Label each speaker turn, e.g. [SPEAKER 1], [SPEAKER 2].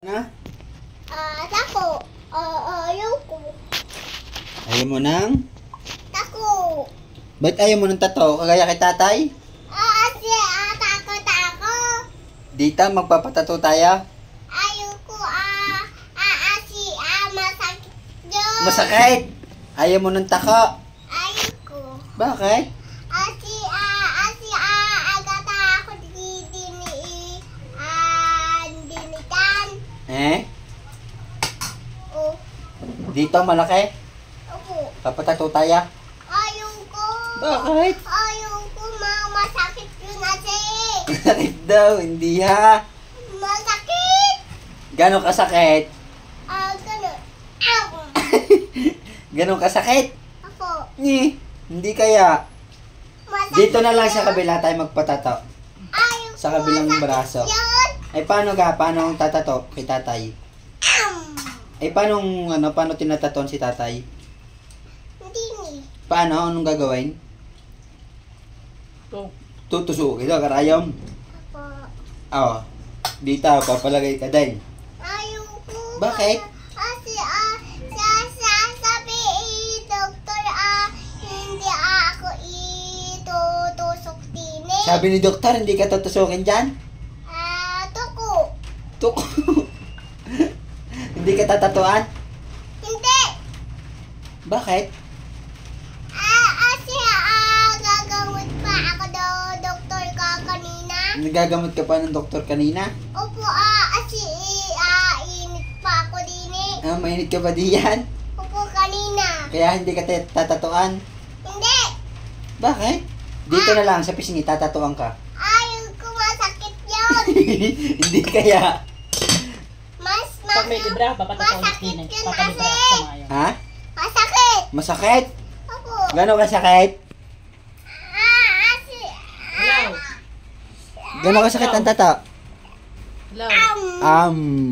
[SPEAKER 1] Na?
[SPEAKER 2] Tako. Ayaw ko.
[SPEAKER 1] Ayaw mo nang?
[SPEAKER 2] Tako.
[SPEAKER 1] Ba't ayaw mo ng tato? Kagaya kay tatay?
[SPEAKER 2] Tako.
[SPEAKER 1] Dita, magpapatato tayo?
[SPEAKER 2] Ayaw ko, masakit yun.
[SPEAKER 1] Masakit! Ayaw mo ng tako?
[SPEAKER 2] Ayaw ko.
[SPEAKER 1] Bakit?
[SPEAKER 2] Agata ako dinitan.
[SPEAKER 1] Eh?
[SPEAKER 2] Oh,
[SPEAKER 1] Dito, malaki?
[SPEAKER 2] opo.
[SPEAKER 1] Papatato tayo?
[SPEAKER 2] Ayaw ko.
[SPEAKER 1] Bakit?
[SPEAKER 2] Ayaw ko, masakit yun kasi.
[SPEAKER 1] Masakit daw, hindi ha?
[SPEAKER 2] Masakit.
[SPEAKER 1] Gano'ng kasakit?
[SPEAKER 2] Ganun. Ow.
[SPEAKER 1] Gano'ng kasakit?
[SPEAKER 2] Opo.
[SPEAKER 1] Hindi kaya.
[SPEAKER 2] Masakit
[SPEAKER 1] Dito na lang sa
[SPEAKER 2] yun.
[SPEAKER 1] kabila tayo magpatato.
[SPEAKER 2] Ayaw
[SPEAKER 1] Sa
[SPEAKER 2] ko,
[SPEAKER 1] kabilang
[SPEAKER 2] masakit
[SPEAKER 1] braso.
[SPEAKER 2] yun.
[SPEAKER 1] Ay, paano ga? Paano ang tatato kay tatay? Ay, paano tinataton si tatay?
[SPEAKER 2] Hindi ni.
[SPEAKER 1] Paano? Anong gagawin? Tutusukin daw, karayom.
[SPEAKER 2] Opo.
[SPEAKER 1] Oo. Dito, papalagay ka din.
[SPEAKER 2] Ayaw ko.
[SPEAKER 1] Bakit?
[SPEAKER 2] Kasi, sabi, doktor, hindi ako itutusok din eh.
[SPEAKER 1] Sabi ni doktor, hindi ka tutusukin dyan?
[SPEAKER 2] Tuko.
[SPEAKER 1] Tuk. Hindi ka tatatuan?
[SPEAKER 2] Hindi.
[SPEAKER 1] Bakit?
[SPEAKER 2] Kasi, gagamot pa ako doktor ka kanina.
[SPEAKER 1] Nagagamot ka pa ng doktor kanina?
[SPEAKER 2] Opo, kasi, init pa ako din eh.
[SPEAKER 1] Mainit ka ba diyan?
[SPEAKER 2] Opo, kanina.
[SPEAKER 1] Kaya hindi ka tatatuan?
[SPEAKER 2] Hindi.
[SPEAKER 1] Bakit? Dito na lang, sa pisngi, tatatuan ka.
[SPEAKER 2] Ayaw ko, masakit yun.
[SPEAKER 1] Hindi kaya.
[SPEAKER 3] Pag may libra, papatato
[SPEAKER 2] Masakit
[SPEAKER 3] din eh.
[SPEAKER 2] yun
[SPEAKER 3] Papalibra
[SPEAKER 2] kasi.
[SPEAKER 3] sa mayo.
[SPEAKER 1] Ha?
[SPEAKER 2] Masakit.
[SPEAKER 1] Masakit?
[SPEAKER 2] Opo.
[SPEAKER 1] Gano'ng kasakit?
[SPEAKER 2] Kasi,
[SPEAKER 3] Hello.
[SPEAKER 1] Gano'ng kasakit ang tato?
[SPEAKER 3] Hello.
[SPEAKER 2] um,